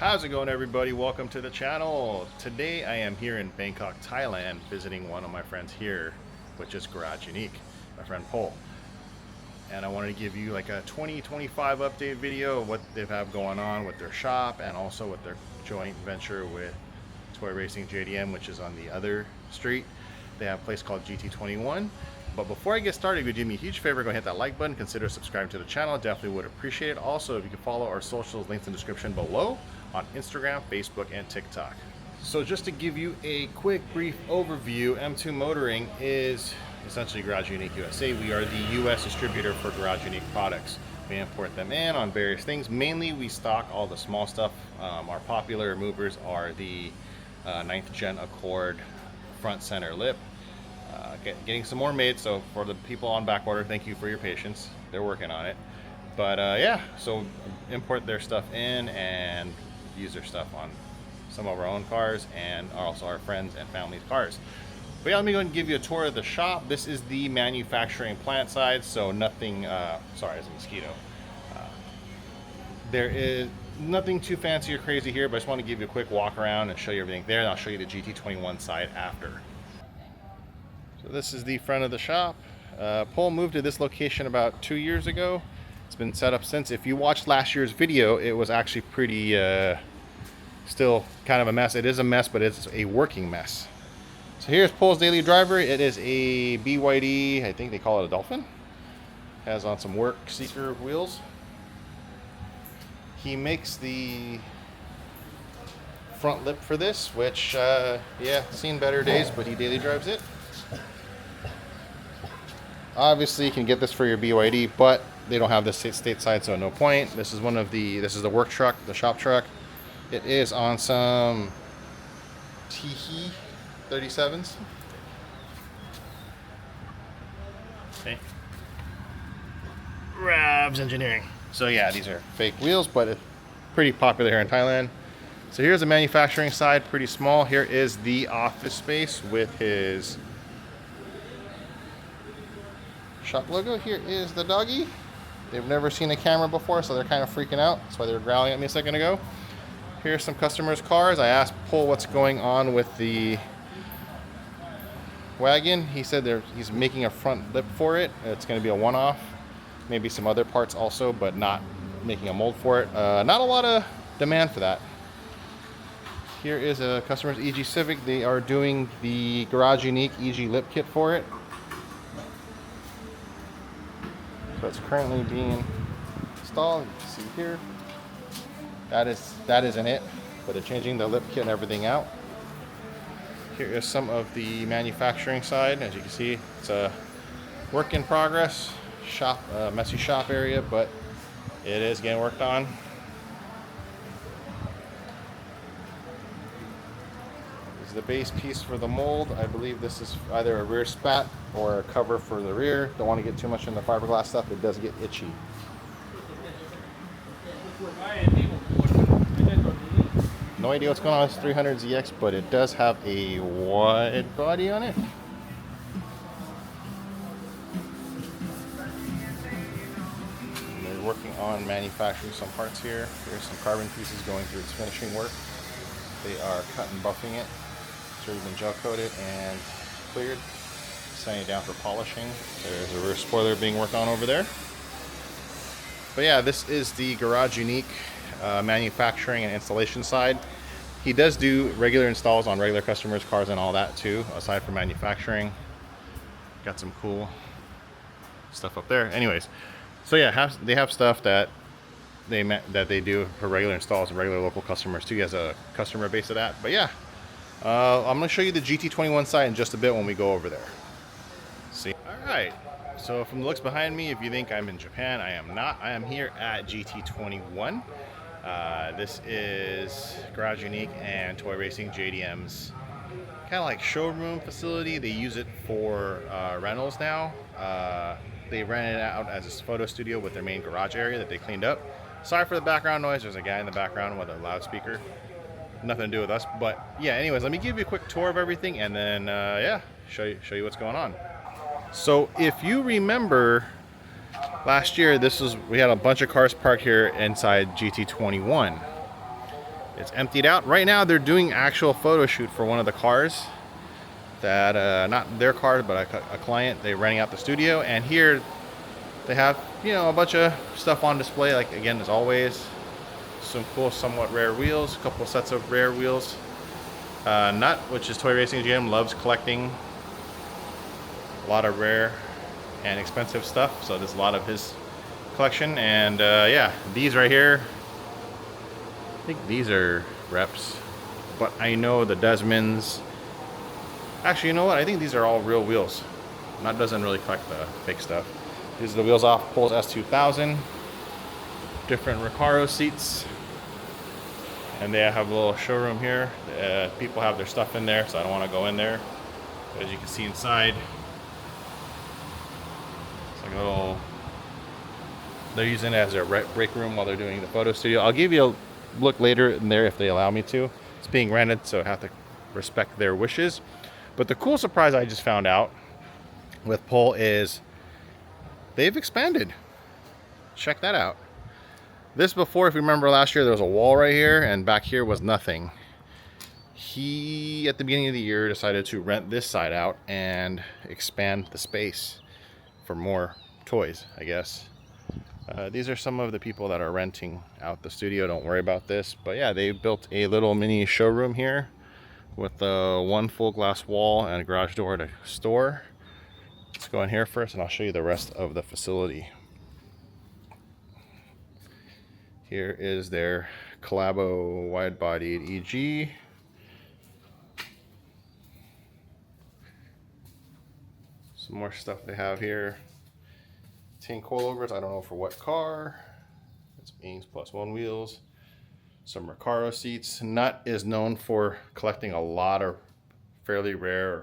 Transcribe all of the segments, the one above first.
How's it going, everybody? Welcome to the channel. Today I am here in Bangkok, Thailand, visiting one of my friends here, which is Garage Unique, my friend Paul. And I wanted to give you like a 2025 update video of what they have going on with their shop and also with their joint venture with toyracingjdm, which is on the other street. They have a place called GT21. But before I get started, if you do me a huge favor, go hit that like button, consider subscribing to the channel. Definitely would appreciate it. Also, if you can follow our socials, links in the description below on Instagram, Facebook, and TikTok. So just to give you a quick brief overview, M2 Motoring is essentially Garage Unique USA. We are the US distributor for Garage Unique products. We import them in on various things. Mainly we stock all the small stuff. Our popular movers are the 9th gen Accord front center lip. Getting some more made, so for the people on back order, thank you for your patience. They're working on it. But yeah, so import their stuff in and use their stuff on some of our own cars and also our friends and family's cars. But yeah, let me go and give you a tour of the shop. This is the manufacturing plant side, so nothing, sorry, there's a mosquito. There is nothing too fancy or crazy here, but I just want to give you a quick walk around and show you everything there, and I'll show you the GT21 side after. So this is the front of the shop. Paul moved to this location about 2 years ago. It's been set up since. If you watched last year's video, it was actually pretty, still kind of a mess. It is a mess, but it's a working mess. So here's Paul's daily driver. It is a BYD, I think they call it a Dolphin. Has on some work seeker wheels. He makes the front lip for this, which, yeah, seen better days, but he daily drives it. Obviously, you can get this for your BYD, but they don't have this stateside, so no point. This is this is the work truck, the shop truck. It is on some Teehee 37s. Okay. Rabs Engineering. So yeah, these are fake wheels, but it's pretty popular here in Thailand. So here's the manufacturing side, pretty small. Here is the office space with his shop logo. Here is the doggy. They've never seen a camera before, so they're kind of freaking out. That's why they were growling at me a second ago. Here's some customers' cars. I asked Paul what's going on with the wagon. He said he's making a front lip for it. It's going to be a one-off. Maybe some other parts also, but not making a mold for it. Not a lot of demand for that. Here is a customer's EG Civic. They are doing the Garage Unique EG lip kit for it. So it's currently being installed. You can see here. That isn't it, but they're changing the lip kit and everything out. Here is some of the manufacturing side. As you can see, it's a work in progress shop, messy shop area, but it is getting worked on. This is the base piece for the mold. I believe this is either a rear spat or a cover for the rear. Don't want to get too much in the fiberglass stuff. It does get itchy. No idea what's going on with this 300ZX, but it does have a wide body on it. And they're working on manufacturing some parts here. There's some carbon pieces going through its finishing work. They are cut and buffing it. It's already been gel coated and cleared. Sending it down for polishing. There's a rear spoiler being worked on over there. But yeah, this is the Garage Unique manufacturing and installation side. He does do regular installs on regular customers' cars and all that too, aside from manufacturing. Got some cool stuff up there. Anyways, so yeah, they have stuff that they do for regular installs and regular local customers too. He has a customer base of that. But yeah, I'm going to show you the GT21 side in just a bit when we go over there. See. All right. So from the looks behind me, if you think I'm in Japan, I am not. I am here at GT21. This is Garage Unique and toyracingjdm's kind of like showroom facility. They use it for rentals now. They rent it out as a photo studio with their main garage area that they cleaned up. Sorry for the background noise. There's a guy in the background with a loudspeaker. Nothing to do with us, but yeah. Anyways, let me give you a quick tour of everything, and then yeah, show you what's going on. So if you remember last year, we had a bunch of cars parked here inside GT21. It's emptied out. Right now they're doing actual photo shoot for one of the cars that, not their car, but a client. They're renting out the studio, and here they have, you know, a bunch of stuff on display, like again as always. Some cool, somewhat rare wheels, a couple of sets of rare wheels. Nut, which is Toy Racing GM, loves collecting a lot of rare and expensive stuff, so there's a lot of his collection. And yeah, these right here, I think these are reps, but I know the Desmonds, actually, you know what, I think these are all real wheels. Nut doesn't really collect the fake stuff. These are the wheels off Pole's S2000, different Recaro seats, and they have a little showroom here. People have their stuff in there, so I don't want to go in there. But as you can see inside, it's like a little, they're using it as their break room while they're doing the photo studio. I'll give you a look later in there if they allow me to. It's being rented, so I have to respect their wishes. But the cool surprise I just found out with Pole is they've expanded. Check that out. This before, if you remember last year, there was a wall right here, and back here was nothing. He, at the beginning of the year, decided to rent this side out and expand the space for more toys, I guess. These are some of the people that are renting out the studio. Don't worry about this. But yeah, they built a little mini showroom here with one full glass wall and a garage door to store. Let's go in here first, and I'll show you the rest of the facility. Here is their Collabo wide-bodied EG. Some more stuff they have here. 10 coilovers, I don't know for what car. It's Ings +1 wheels. Some Recaro seats. Nut is known for collecting a lot of fairly rare or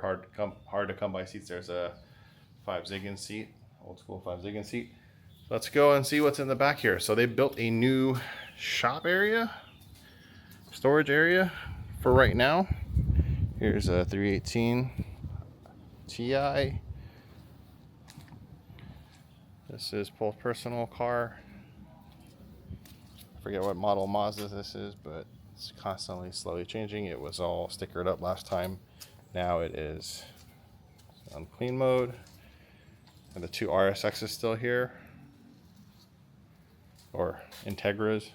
hard to come by seats. There's a 5 Ziggin seat, old school 5 Ziggin seat. Let's go and see what's in the back here. So they built a new shop area, storage area for right now. Here's a 318 Ti. This is Pole's personal car. I forget what model Mazda this is, but it's constantly slowly changing. It was all stickered up last time. Now it is on clean mode. And the two RSXs is still here, or Integras.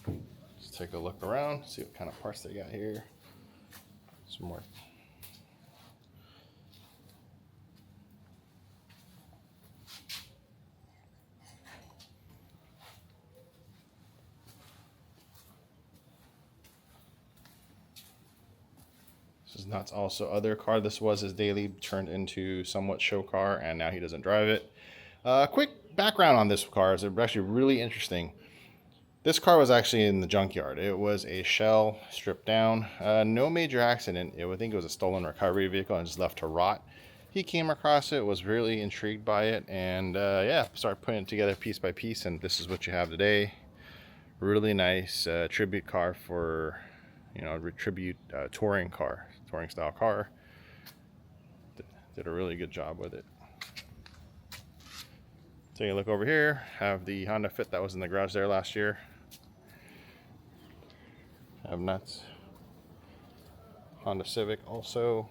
Let's take a look around, see what kind of parts they got here. Some more. This is Nut's also other car. This was his daily, turned into somewhat show car, and now he doesn't drive it. Quick background on this car is actually really interesting. This car was actually in the junkyard. It was a shell stripped down. No major accident. I think it was a stolen recovery vehicle and just left to rot. He came across it, was really intrigued by it, and yeah, started putting it together piece by piece, and this is what you have today. Really nice tribute car for, you know, tribute touring style car. Did a really good job with it. Take a look over here. Have the Honda Fit that was in the garage there last year. Have Nuts Honda Civic also.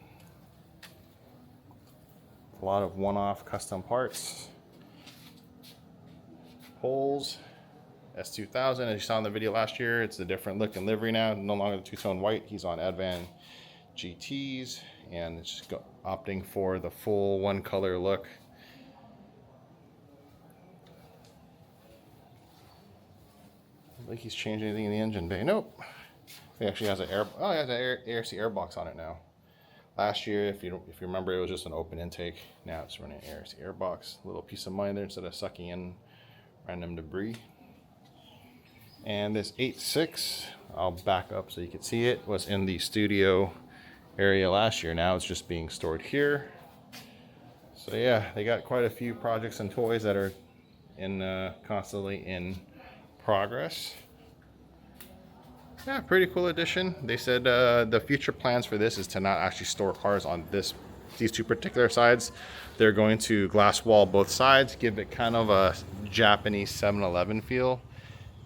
A lot of one-off custom parts. Poles S2000, as you saw in the video last year, it's a different look and livery now. No longer the two-tone white. He's on Advan GTs, and it's just opting for the full one-color look. I don't think he's changed anything in the engine bay. Nope. He actually has an ARC airbox on it now. Last year, if you remember, it was just an open intake. Now it's running an ARC airbox. A little peace of mind there instead of sucking in random debris. And this 8.6, I'll back up so you can see it, was in the studio area last year. Now it's just being stored here. So yeah, they got quite a few projects and toys that are constantly in progress. Yeah, pretty cool addition. They said the future plans for this is to not actually store cars on this these two particular sides. They're going to glass wall both sides, give it kind of a Japanese 7-Eleven feel.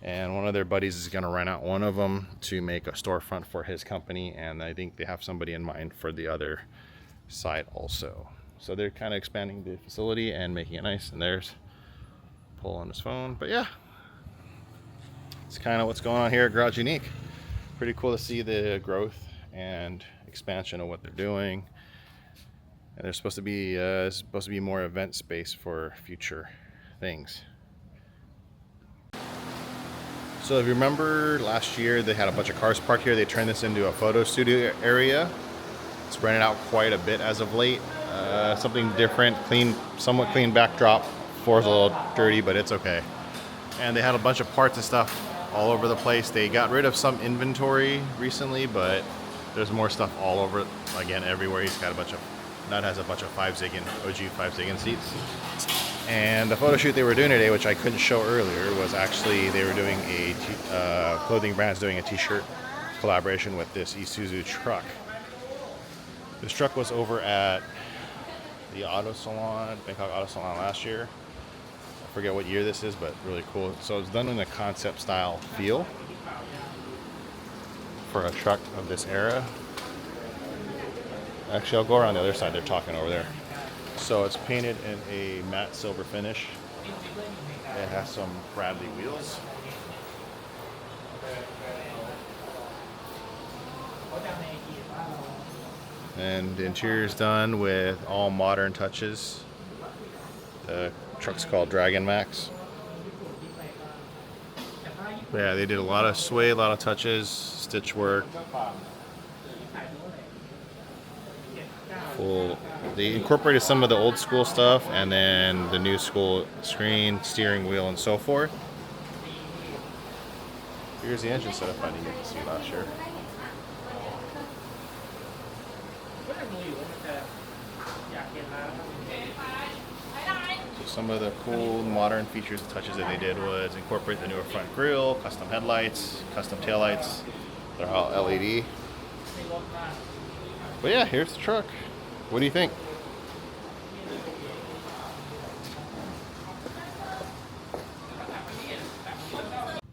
And one of their buddies is going to rent out one of them to make a storefront for his company, and I think they have somebody in mind for the other side also. So they're kind of expanding the facility and making it nice. And there's Paul on his phone. But yeah, it's kind of what's going on here at Garage Unique. Pretty cool to see the growth and expansion of what they're doing. And there's supposed to be more event space for future things. So if you remember last year, they had a bunch of cars parked here. They turned this into a photo studio area. It's rented out quite a bit as of late. Something different, clean, somewhat clean backdrop. Floor's a little dirty, but it's okay. And they had a bunch of parts and stuff all over the place. They got rid of some inventory recently, but there's more stuff all over, again, everywhere. He's got a bunch of, Nut has a bunch of 5-Ziggin, OG 5-Ziggin seats. And the photo shoot they were doing today, which I couldn't show earlier, was actually they were doing a clothing brand's doing a t-shirt collaboration with this Isuzu truck. This truck was over at the auto salon, Bangkok Auto Salon last year. I forget what year this is, but really cool. So it's done in a concept style feel for a truck of this era. Actually, I'll go around the other side. They're talking over there. So it's painted in a matte silver finish. It has some Bradley wheels. And the interior is done with all modern touches. The truck's called Dragon Max. But yeah, they did a lot of sway, a lot of touches, stitch work. They incorporated some of the old school stuff and then the new school screen, steering wheel, and so forth. Here's the engine setup I didn't get to see last year. So some of the cool modern features and touches that they did was incorporate the newer front grille, custom headlights, custom taillights. They're all LED. But yeah, here's the truck. What do you think?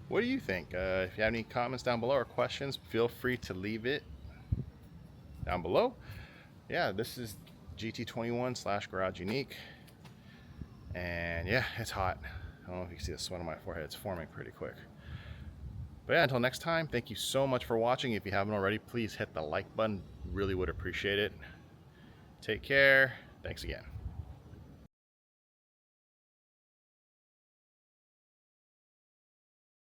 What do you think? If you have any comments down below or questions, feel free to leave it down below. Yeah, this is GT21 / Garage Unique. And yeah, it's hot. I don't know if you can see the sweat on my forehead. It's forming pretty quick. But yeah, until next time, thank you so much for watching. If you haven't already, please hit the like button. Really would appreciate it. Take care. Thanks again.